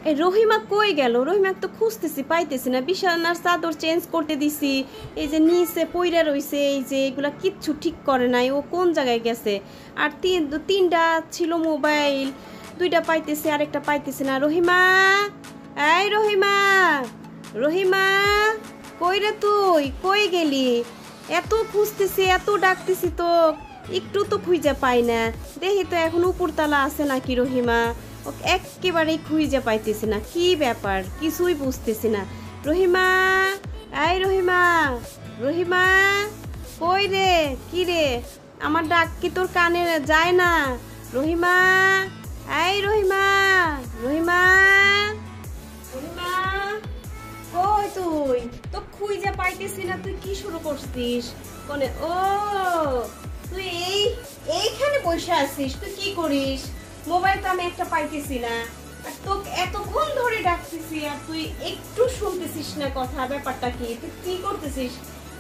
এই রহিমা কই গেল? রহিমা তো খুঁজতেছি, পাইতেছি না। বিছানার চাদর চেঞ্জ করতে দিছি, এই যে নিচে পইরা রইছে, এই যে এগুলা কিচ্ছু ঠিক করে নাই। ও কোন জায়গায় গেছে? আর তিনটা ছিল মোবাইল, দুইটা পাইতেছি, আরেকটা পাইতেছি না। রহিমা, এই রহিমা, রহিমা, কই রে তুই? কই গেলি? এত খুঁজতেছি, এত ডাকতেছি তো, একটু তো খুঁজে পাই না। দেখি তো এখন উপরতলা আছে নাকি রহিমা। একেবারেই খুঁজে পাইতেছি না, কি ব্যাপার কিছুই বুঝতেছি না। রহিমা, এই রহিমা, রহিমা, কই রে? কি রে? আমার ডাক কি তোর কানে যায় না? রহিমা, এই রহিমা, রহিমা, রহিমা, কই তুই? তো খুঁজে পাইতেছি না। তুই কি শুরু করছিস? কোনে? ও, তুই এইখানে বসে আছিস? তুই কি করিস? মোবাইল তো আমি একটা পাইতেছি না, আর তোকে এতক্ষণ ধরে ডাকতেছি আর তুই একটু শুনতেছিস না কথা। ব্যাপারটা কি? তুই কি করতেছিস?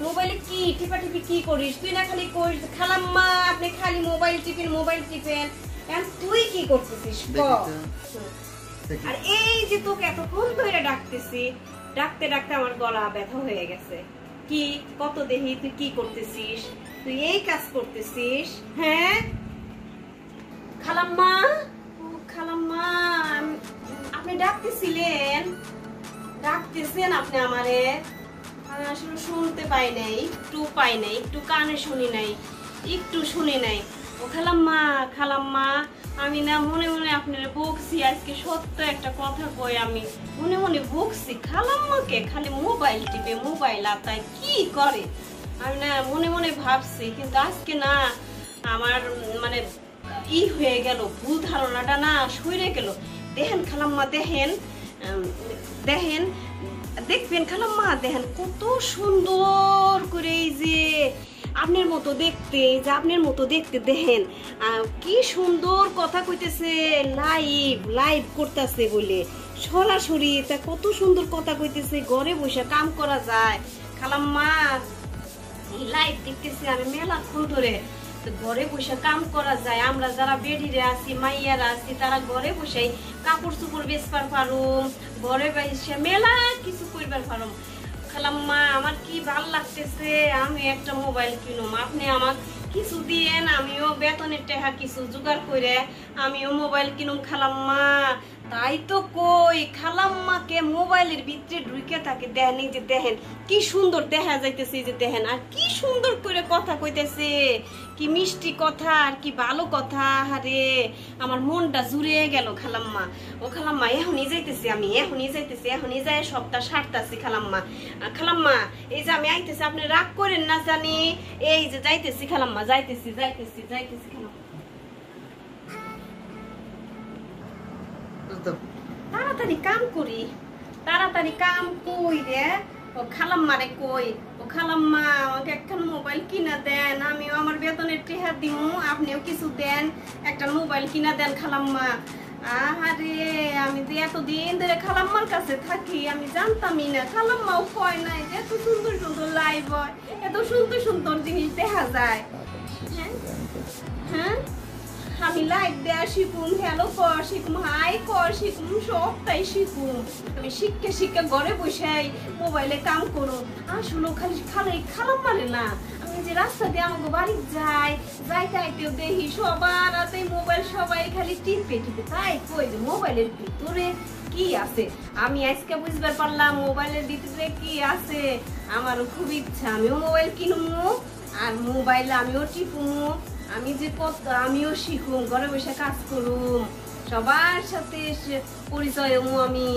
মোবাইলে কি টিপাটিপি কি করিস? তুই না খালি করিস খালাম্মা আপনি খালি মোবাইল টিপেন, মোবাইল টিপেন। এখন তুই কি করতেছিস? আর এই যে তোকে এতক্ষণ ধরে ডাকতেছি, ডাকতে ডাকতে আমার গলা ব্যথা হয়ে গেছে। কি কত দেখি তুই কি করতেছিস? তুই এই কাজ করতেছিস? হ্যাঁ খালাম্মা, খালাম্মা, আপনি ডাকতেছিলেন? ডাকতেছেন আপনি আমারে? আমি আসলে শুনতে পাই নাই, একটু পাই নাই, একটু কানে শুনি নাই, একটু শুনি নাই। ও খালাম্মা, খালাম্মা, আমি না মনে মনে আপনার বকছি। আজকে সত্য একটা কথা কই, আমি মনে মনে বকছি খালাম্মাকে। খালি মোবাইল টিপে, মোবাইল আতায় কি করে, আমি না মনে মনে ভাবছি। কিন্তু আজকে না আমার মানে হয়ে গেল, ভুল ধারণাটা না সইরে গেল। দেখেন খালাম্মা, দেখেন, দেখেন, দেখবেন খালাম্মা, দেখেন কত সুন্দর করে, এই যে আপনার মতো দেখতে, যে আপনার মতো দেখতে, দেখেন কি সুন্দর কথা কইতেছে। লাইভ লাইভ করতেছে বলে সরাসরি, তা কত সুন্দর কথা কইতেছে। ঘরে বসে কাম করা যায় খালাম্মা। লাইভ দেখতেছি আমি মেলাক্ষণ ধরে। ঘরে বসে কাম করা যায়। আমরা যারা বেডিরে আছি, মাইয়ারা আছি, তারা ঘরে বসে কাপড় চোপড় বেচবার পারুম, ঘরে বসে মেলা কিছু করবার পারুম। খালাম্মা আমার কি ভাল লাগতেছে, আমি একটা মোবাইল কিনুম। আপনি আমার কিছু দিয়েন, আমিও বেতনের টাকা কিছু জোগাড় করে আমিও মোবাইল কিনুম খালাম্মা। তাই তো কই খালাম্মাকে মোবাইলের ভিতরে ঢুকে থাকে। দেখেন, এই যে দেখেন কি সুন্দর দেখা যাইতেছে, যে দেখেন আর কি সুন্দর করে কথা কইতেছে, কি মিষ্টি কথা আর কি ভালো কথা। আরে আমার মনটা জুড়ে গেল খালাম্মা। ও খালাম্মা, এখনই যাইতেছি আমি, এখনই যাইতেছি, এখনই যাই সবটা সারতাছি খালাম্মা। খালাম্মা এই যে আমি আইতেছি, আপনি রাগ করেন না জানি। এই যে যাইতেছি খালাম্মা, যাইতেছি যাইতেছি যাইতেছি খালাম্মা। তাড়াতাড়ি কাম করি, তাড়াতাড়ি কাম কই রে। ও খালাম্মা রে কই? ও খালাম্মা, আমাকে একখান মোবাইল কিনা দেন, আমিও আমার বেতনের টেহা দিমু, আপনিও কিছু দেন, একটা মোবাইল কিনা দেন খালাম্মা। আরে আমি যে এতদিন ধরে খালাম্মার কাছে থাকি, আমি জানতামই না, খালাম্মাও কয় নাই যে এত সুন্দর সুন্দর লাইভ হয়, এত সুন্দর সুন্দর জিনিস দেখা যায়। হ্যাঁ হ্যাঁ, আমি লাইক দেয়া শিখুম, হ্যালো কর শিখুম, হাই কর শিখুম, সবটাই শিখুম। আমি শিখে শিখে ঘরে বসে মোবাইলে কাম করুম। আসলে খালি খালি খালাম্মারে না, আমি যে রাস্তা দিয়ে আমাকে বাড়ি যাই, যাইতে আইতেও দেখি সবার হাতে মোবাইল, সবাই খালি টিপে টিপে। তাই কই যে মোবাইলের ভিতরে কি আছে আমি আজকে বুঝবার পারলাম। মোবাইলের ভিতরে কি আছে আমারও খুব ইচ্ছা, আমিও মোবাইল কিনবো, আর মোবাইলে আমিও টিপুমু, আমি যে কত আমিও শিখুম, ঘরে বসে কাজ করুম, সবার সাথে পরিচয় হমু আমি।